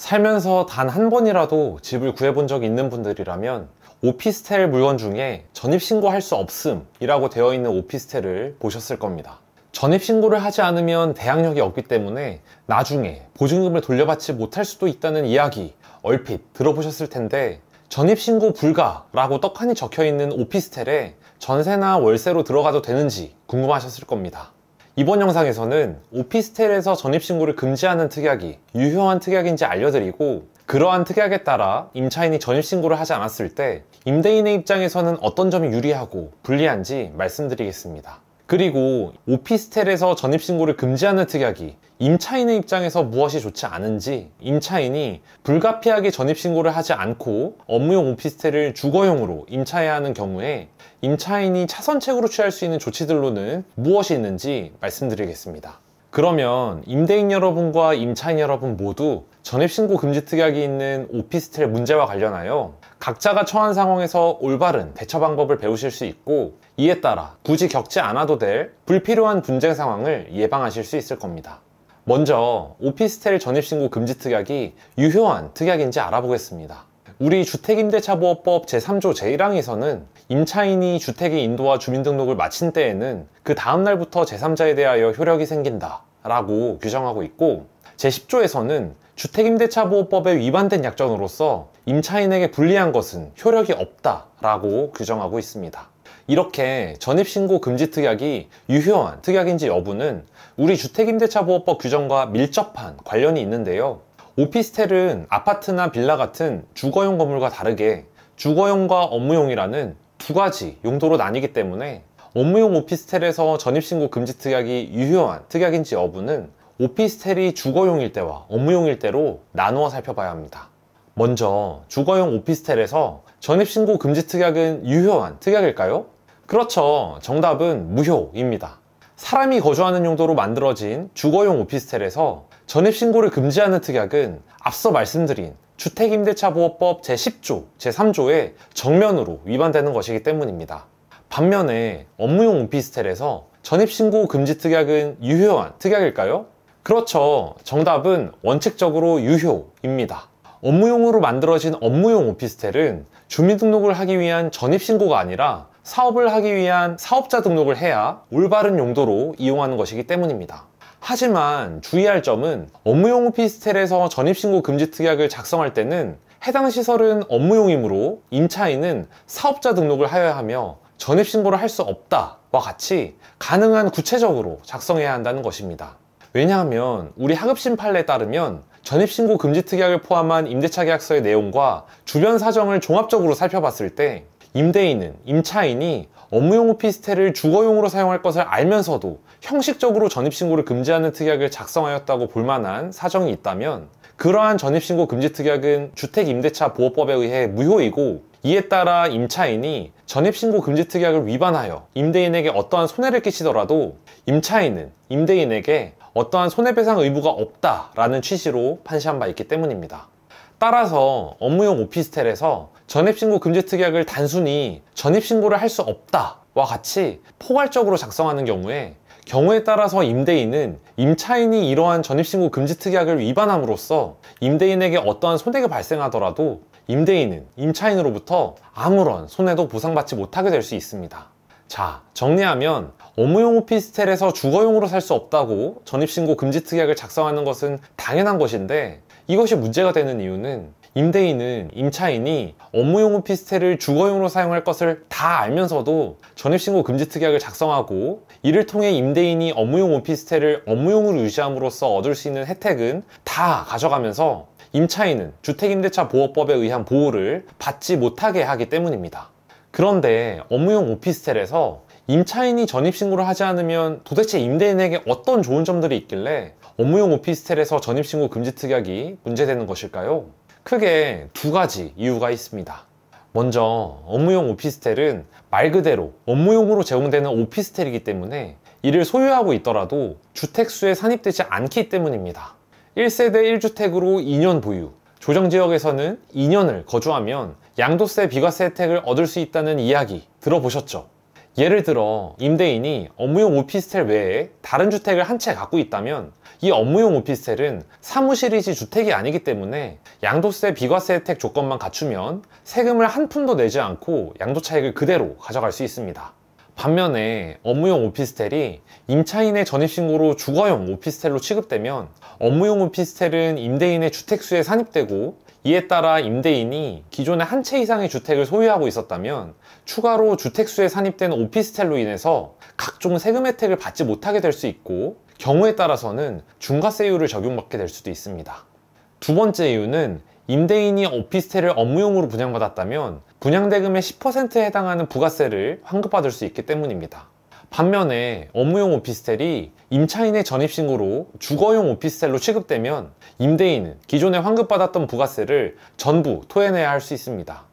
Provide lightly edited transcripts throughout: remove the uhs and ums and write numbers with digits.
살면서 단 한 번이라도 집을 구해본 적이 있는 분들이라면 오피스텔 물건 중에 전입신고할 수 없음 이라고 되어 있는 오피스텔을 보셨을 겁니다. 전입신고를 하지 않으면 대항력이 없기 때문에 나중에 보증금을 돌려받지 못할 수도 있다는 이야기 얼핏 들어보셨을 텐데, 전입신고 불가라고 떡하니 적혀있는 오피스텔에 전세나 월세로 들어가도 되는지 궁금하셨을 겁니다. 이번 영상에서는 오피스텔에서 전입신고를 금지하는 특약이 유효한 특약인지 알려드리고, 그러한 특약에 따라 임차인이 전입신고를 하지 않았을 때 임대인의 입장에서는 어떤 점이 유리하고 불리한지 말씀드리겠습니다. 그리고 오피스텔에서 전입신고를 금지하는 특약이 임차인의 입장에서 무엇이 좋지 않은지, 임차인이 불가피하게 전입신고를 하지 않고 업무용 오피스텔을 주거용으로 임차해야 하는 경우에 임차인이 차선책으로 취할 수 있는 조치들로는 무엇이 있는지 말씀드리겠습니다. 그러면 임대인 여러분과 임차인 여러분 모두 전입신고 금지 특약이 있는 오피스텔 문제와 관련하여 각자가 처한 상황에서 올바른 대처 방법을 배우실 수 있고, 이에 따라 굳이 겪지 않아도 될 불필요한 분쟁 상황을 예방하실 수 있을 겁니다. 먼저 오피스텔 전입신고 금지 특약이 유효한 특약인지 알아보겠습니다. 우리 주택임대차보호법 제3조 제1항에서는 임차인이 주택의 인도와 주민등록을 마친 때에는 그 다음날부터 제3자에 대하여 효력이 생긴다 라고 규정하고 있고, 제10조에서는 주택임대차보호법에 위반된 약정으로서 임차인에게 불리한 것은 효력이 없다 라고 규정하고 있습니다. 이렇게 전입신고 금지 특약이 유효한 특약인지 여부는 우리 주택임대차보호법 규정과 밀접한 관련이 있는데요. 오피스텔은 아파트나 빌라 같은 주거용 건물과 다르게 주거용과 업무용이라는 두 가지 용도로 나뉘기 때문에 업무용 오피스텔에서 전입신고 금지 특약이 유효한 특약인지 여부는 오피스텔이 주거용일 때와 업무용일 때로 나누어 살펴봐야 합니다. 먼저 주거용 오피스텔에서 전입신고 금지 특약은 유효한 특약일까요? 그렇죠. 정답은 무효입니다. 사람이 거주하는 용도로 만들어진 주거용 오피스텔에서 전입신고를 금지하는 특약은 앞서 말씀드린 주택임대차보호법 제10조, 제3조에 정면으로 위반되는 것이기 때문입니다. 반면에 업무용 오피스텔에서 전입신고 금지 특약은 유효한 특약일까요? 그렇죠. 정답은 원칙적으로 유효입니다. 업무용으로 만들어진 업무용 오피스텔은 주민등록을 하기 위한 전입신고가 아니라 사업을 하기 위한 사업자 등록을 해야 올바른 용도로 이용하는 것이기 때문입니다. 하지만 주의할 점은 업무용 오피스텔에서 전입신고 금지 특약을 작성할 때는 해당 시설은 업무용이므로 임차인은 사업자 등록을 하여야 하며 전입신고를 할 수 없다와 같이 가능한 구체적으로 작성해야 한다는 것입니다. 왜냐하면 우리 하급심 판례에 따르면 전입신고 금지 특약을 포함한 임대차 계약서의 내용과 주변 사정을 종합적으로 살펴봤을 때 임대인은 임차인이 업무용 오피스텔을 주거용으로 사용할 것을 알면서도 형식적으로 전입신고를 금지하는 특약을 작성하였다고 볼 만한 사정이 있다면, 그러한 전입신고 금지 특약은 주택임대차보호법에 의해 무효이고, 이에 따라 임차인이 전입신고 금지 특약을 위반하여 임대인에게 어떠한 손해를 끼치더라도 임차인은 임대인에게 어떠한 손해배상 의무가 없다라는 취지로 판시한 바 있기 때문입니다. 따라서 업무용 오피스텔에서 전입신고 금지 특약을 단순히 전입신고를 할 수 없다와 같이 포괄적으로 작성하는 경우에 따라서 임대인은 임차인이 이러한 전입신고 금지 특약을 위반함으로써 임대인에게 어떠한 손해가 발생하더라도 임대인은 임차인으로부터 아무런 손해도 보상받지 못하게 될 수 있습니다. 자, 정리하면 업무용 오피스텔에서 주거용으로 살 수 없다고 전입신고 금지 특약을 작성하는 것은 당연한 것인데, 이것이 문제가 되는 이유는 임대인은 임차인이 업무용 오피스텔을 주거용으로 사용할 것을 다 알면서도 전입신고 금지 특약을 작성하고, 이를 통해 임대인이 업무용 오피스텔을 업무용으로 유지함으로써 얻을 수 있는 혜택은 다 가져가면서 임차인은 주택임대차보호법에 의한 보호를 받지 못하게 하기 때문입니다. 그런데 업무용 오피스텔에서 임차인이 전입신고를 하지 않으면 도대체 임대인에게 어떤 좋은 점들이 있길래 업무용 오피스텔에서 전입신고 금지 특약이 문제되는 것일까요? 크게 두 가지 이유가 있습니다. 먼저 업무용 오피스텔은 말 그대로 업무용으로 제공되는 오피스텔이기 때문에 이를 소유하고 있더라도 주택수에 산입되지 않기 때문입니다. 1세대 1주택으로 2년 보유, 조정지역에서는 2년을 거주하면 양도세, 비과세 혜택을 얻을 수 있다는 이야기 들어보셨죠? 예를 들어 임대인이 업무용 오피스텔 외에 다른 주택을 한 채 갖고 있다면 이 업무용 오피스텔은 사무실이지 주택이 아니기 때문에 양도세, 비과세 혜택 조건만 갖추면 세금을 한 푼도 내지 않고 양도 차익을 그대로 가져갈 수 있습니다. 반면에 업무용 오피스텔이 임차인의 전입신고로 주거용 오피스텔로 취급되면 업무용 오피스텔은 임대인의 주택수에 산입되고 이에 따라 임대인이 기존에 한 채 이상의 주택을 소유하고 있었다면 추가로 주택수에 산입된 오피스텔로 인해서 각종 세금 혜택을 받지 못하게 될 수 있고 경우에 따라서는 중과세율을 적용받게 될 수도 있습니다. 두 번째 이유는 임대인이 오피스텔을 업무용으로 분양받았다면 분양대금의 10%에 해당하는 부가세를 환급받을 수 있기 때문입니다. 반면에 업무용 오피스텔이 임차인의 전입신고로 주거용 오피스텔로 취급되면 임대인은 기존에 환급받았던 부가세를 전부 토해내야 할 수 있습니다.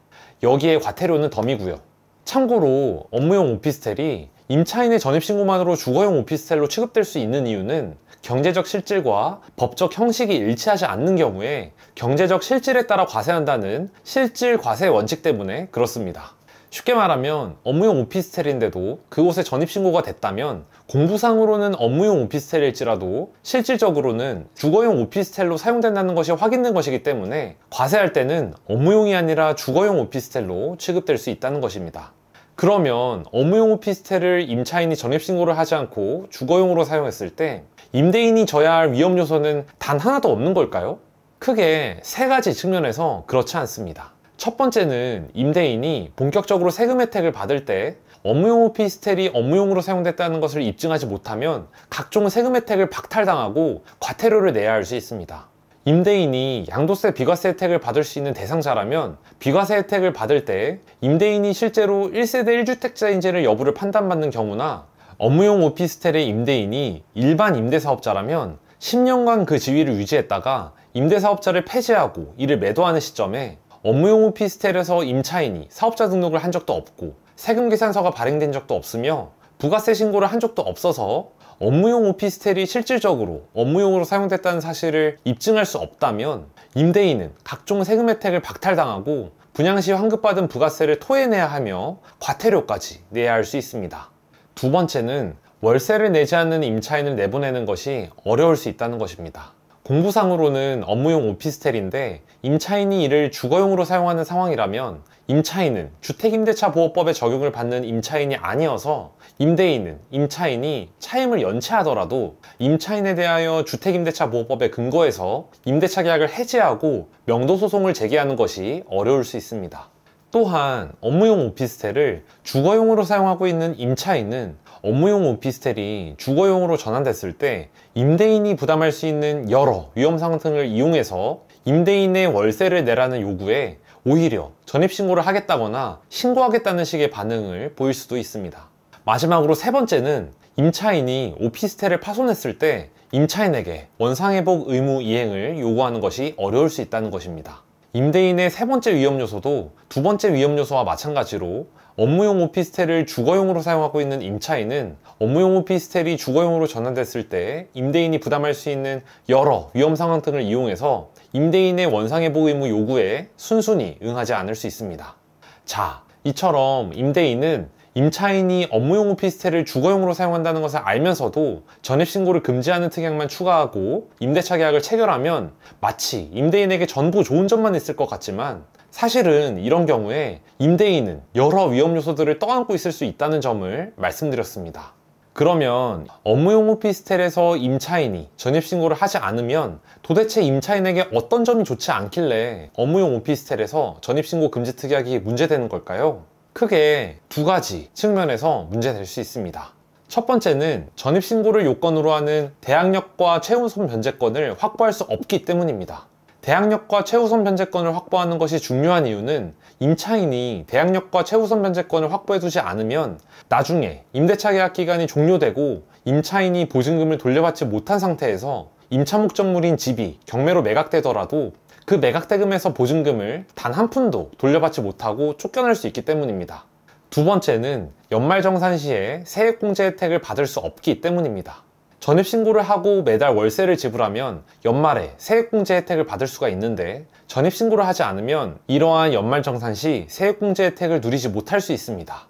여기에 과태료는 덤이고요. 참고로 업무용 오피스텔이 임차인의 전입신고만으로 주거용 오피스텔로 취급될 수 있는 이유는 경제적 실질과 법적 형식이 일치하지 않는 경우에 경제적 실질에 따라 과세한다는 실질 과세 원칙 때문에 그렇습니다. 쉽게 말하면 업무용 오피스텔인데도 그곳에 전입신고가 됐다면 공부상으로는 업무용 오피스텔일지라도 실질적으로는 주거용 오피스텔로 사용된다는 것이 확인된 것이기 때문에 과세할 때는 업무용이 아니라 주거용 오피스텔로 취급될 수 있다는 것입니다. 그러면 업무용 오피스텔을 임차인이 전입신고를 하지 않고 주거용으로 사용했을 때 임대인이 져야 할 위험 요소는 단 하나도 없는 걸까요? 크게 세 가지 측면에서 그렇지 않습니다. 첫 번째는 임대인이 본격적으로 세금 혜택을 받을 때 업무용 오피스텔이 업무용으로 사용됐다는 것을 입증하지 못하면 각종 세금 혜택을 박탈당하고 과태료를 내야 할 수 있습니다. 임대인이 양도세, 비과세 혜택을 받을 수 있는 대상자라면 비과세 혜택을 받을 때 임대인이 실제로 1세대 1주택자인지를 여부를 판단받는 경우나 업무용 오피스텔의 임대인이 일반 임대사업자라면 10년간 그 지위를 유지했다가 임대사업자를 폐지하고 이를 매도하는 시점에 업무용 오피스텔에서 임차인이 사업자 등록을 한 적도 없고 세금계산서가 발행된 적도 없으며 부가세 신고를 한 적도 없어서 업무용 오피스텔이 실질적으로 업무용으로 사용됐다는 사실을 입증할 수 없다면 임대인은 각종 세금 혜택을 박탈당하고 분양시 환급받은 부가세를 토해내야 하며 과태료까지 내야 할 수 있습니다. 두 번째는 월세를 내지 않는 임차인을 내보내는 것이 어려울 수 있다는 것입니다. 공부상으로는 업무용 오피스텔인데 임차인이 이를 주거용으로 사용하는 상황이라면 임차인은 주택임대차보호법에 적용을 받는 임차인이 아니어서 임대인은 임차인이 차임을 연체하더라도 임차인에 대하여 주택임대차보호법에 근거해서 임대차 계약을 해지하고 명도소송을 제기하는 것이 어려울 수 있습니다. 또한 업무용 오피스텔을 주거용으로 사용하고 있는 임차인은 업무용 오피스텔이 주거용으로 전환됐을 때 임대인이 부담할 수 있는 여러 위험사항 등을 이용해서 임대인의 월세를 내라는 요구에 오히려 전입신고를 하겠다거나 신고하겠다는 식의 반응을 보일 수도 있습니다. 마지막으로 세 번째는 임차인이 오피스텔을 파손했을 때 임차인에게 원상회복 의무 이행을 요구하는 것이 어려울 수 있다는 것입니다. 임대인의 세 번째 위험 요소도 두 번째 위험 요소와 마찬가지로 업무용 오피스텔을 주거용으로 사용하고 있는 임차인은 업무용 오피스텔이 주거용으로 전환됐을 때 임대인이 부담할 수 있는 여러 위험 상황 등을 이용해서 임대인의 원상회복 의무 요구에 순순히 응하지 않을 수 있습니다. 자, 이처럼 임대인은 임차인이 업무용 오피스텔을 주거용으로 사용한다는 것을 알면서도 전입신고를 금지하는 특약만 추가하고 임대차 계약을 체결하면 마치 임대인에게 전부 좋은 점만 있을 것 같지만 사실은 이런 경우에 임대인은 여러 위험 요소들을 떠안고 있을 수 있다는 점을 말씀드렸습니다. 그러면 업무용 오피스텔에서 임차인이 전입신고를 하지 않으면 도대체 임차인에게 어떤 점이 좋지 않길래 업무용 오피스텔에서 전입신고 금지 특약이 문제되는 걸까요? 크게 두 가지 측면에서 문제될 수 있습니다. 첫 번째는 전입신고를 요건으로 하는 대항력과 최우선 변제권을 확보할 수 없기 때문입니다. 대항력과 최우선 변제권을 확보하는 것이 중요한 이유는 임차인이 대항력과 최우선 변제권을 확보해두지 않으면 나중에 임대차 계약 기간이 종료되고 임차인이 보증금을 돌려받지 못한 상태에서 임차 목적물인 집이 경매로 매각되더라도 그 매각대금에서 보증금을 단 한 푼도 돌려받지 못하고 쫓겨날 수 있기 때문입니다. 두 번째는 연말정산 시에 세액공제 혜택을 받을 수 없기 때문입니다. 전입신고를 하고 매달 월세를 지불하면 연말에 세액공제 혜택을 받을 수가 있는데 전입신고를 하지 않으면 이러한 연말정산 시 세액공제 혜택을 누리지 못할 수 있습니다.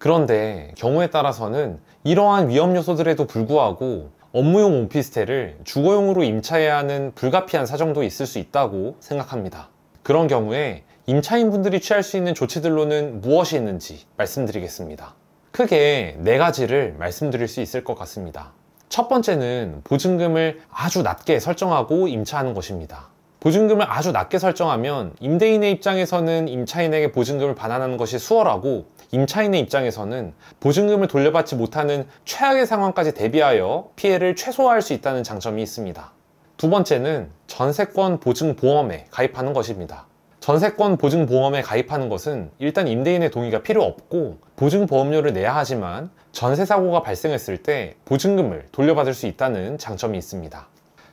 그런데 경우에 따라서는 이러한 위험 요소들에도 불구하고 업무용 오피스텔을 주거용으로 임차해야 하는 불가피한 사정도 있을 수 있다고 생각합니다. 그런 경우에 임차인분들이 취할 수 있는 조치들로는 무엇이 있는지 말씀드리겠습니다. 크게 4가지를 말씀드릴 수 있을 것 같습니다. 첫 번째는 보증금을 아주 낮게 설정하고 임차하는 것입니다. 보증금을 아주 낮게 설정하면 임대인의 입장에서는 임차인에게 보증금을 반환하는 것이 수월하고, 임차인의 입장에서는 보증금을 돌려받지 못하는 최악의 상황까지 대비하여 피해를 최소화할 수 있다는 장점이 있습니다. 두 번째는 전세권 보증보험에 가입하는 것입니다. 전세권 보증보험에 가입하는 것은 일단 임대인의 동의가 필요 없고 보증보험료를 내야 하지만 전세사고가 발생했을 때 보증금을 돌려받을 수 있다는 장점이 있습니다.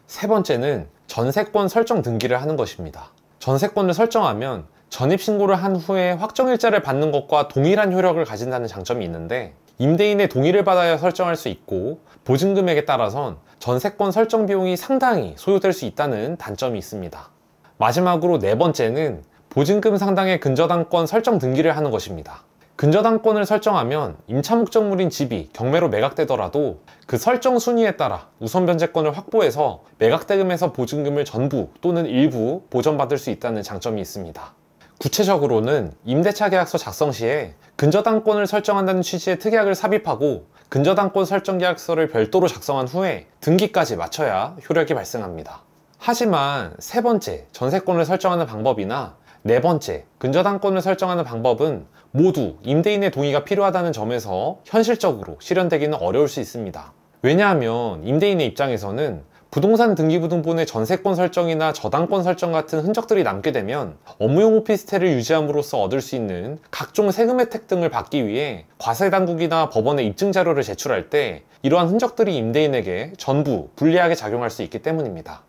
세 번째는 전세권 설정 등기를 하는 것입니다. 전세권을 설정하면 전입신고를 한 후에 확정일자를 받는 것과 동일한 효력을 가진다는 장점이 있는데, 임대인의 동의를 받아야 설정할 수 있고 보증금액에 따라선 전세권 설정 비용이 상당히 소요될 수 있다는 단점이 있습니다. 마지막으로 4번째는 보증금 상당의 근저당권 설정 등기를 하는 것입니다. 근저당권을 설정하면 임차 목적물인 집이 경매로 매각되더라도 그 설정 순위에 따라 우선 변제권을 확보해서 매각대금에서 보증금을 전부 또는 일부 보전받을 수 있다는 장점이 있습니다. 구체적으로는 임대차 계약서 작성 시에 근저당권을 설정한다는 취지의 특약을 삽입하고 근저당권 설정 계약서를 별도로 작성한 후에 등기까지 마쳐야 효력이 발생합니다. 하지만 3번째 전세권을 설정하는 방법이나 4번째 근저당권을 설정하는 방법은 모두 임대인의 동의가 필요하다는 점에서 현실적으로 실현되기는 어려울 수 있습니다. 왜냐하면 임대인의 입장에서는 부동산 등기부등본의 전세권 설정이나 저당권 설정 같은 흔적들이 남게 되면 업무용 오피스텔을 유지함으로써 얻을 수 있는 각종 세금 혜택 등을 받기 위해 과세당국이나 법원에 입증 자료를 제출할 때 이러한 흔적들이 임대인에게 전부 불리하게 작용할 수 있기 때문입니다.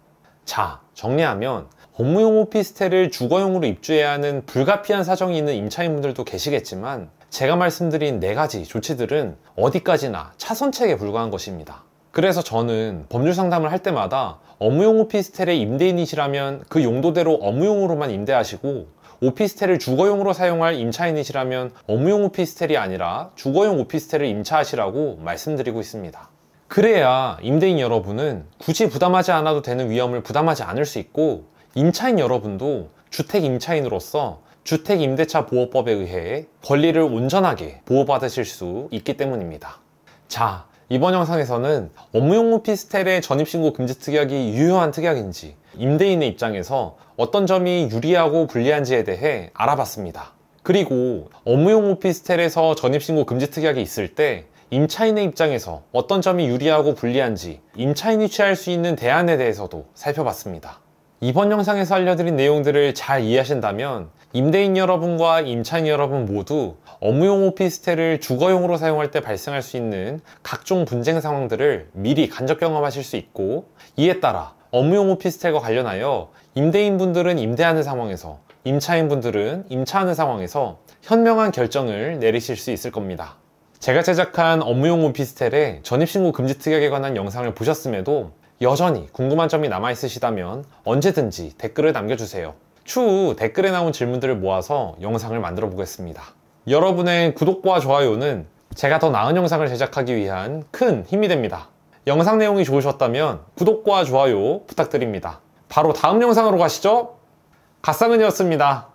자, 정리하면 업무용 오피스텔을 주거용으로 입주해야 하는 불가피한 사정이 있는 임차인분들도 계시겠지만, 제가 말씀드린 4가지 조치들은 어디까지나 차선책에 불과한 것입니다. 그래서 저는 법률 상담을 할 때마다 업무용 오피스텔의 임대인이시라면 그 용도대로 업무용으로만 임대하시고, 오피스텔을 주거용으로 사용할 임차인이시라면 업무용 오피스텔이 아니라 주거용 오피스텔을 임차하시라고 말씀드리고 있습니다. 그래야 임대인 여러분은 굳이 부담하지 않아도 되는 위험을 부담하지 않을 수 있고, 임차인 여러분도 주택 임차인으로서 주택임대차 보호법에 의해 권리를 온전하게 보호받으실 수 있기 때문입니다. 자, 이번 영상에서는 업무용 오피스텔의 전입신고 금지 특약이 유효한 특약인지, 임대인의 입장에서 어떤 점이 유리하고 불리한지에 대해 알아봤습니다. 그리고 업무용 오피스텔에서 전입신고 금지 특약이 있을 때 임차인의 입장에서 어떤 점이 유리하고 불리한지, 임차인이 취할 수 있는 대안에 대해서도 살펴봤습니다. 이번 영상에서 알려드린 내용들을 잘 이해하신다면 임대인 여러분과 임차인 여러분 모두 업무용 오피스텔을 주거용으로 사용할 때 발생할 수 있는 각종 분쟁 상황들을 미리 간접 경험하실 수 있고, 이에 따라 업무용 오피스텔과 관련하여 임대인분들은 임대하는 상황에서, 임차인분들은 임차하는 상황에서 현명한 결정을 내리실 수 있을 겁니다. 제가 제작한 업무용 오피스텔의 전입신고 금지 특약에 관한 영상을 보셨음에도 여전히 궁금한 점이 남아있으시다면 언제든지 댓글을 남겨주세요. 추후 댓글에 나온 질문들을 모아서 영상을 만들어 보겠습니다. 여러분의 구독과 좋아요는 제가 더 나은 영상을 제작하기 위한 큰 힘이 됩니다. 영상 내용이 좋으셨다면 구독과 좋아요 부탁드립니다. 바로 다음 영상으로 가시죠. 갓상은이었습니다.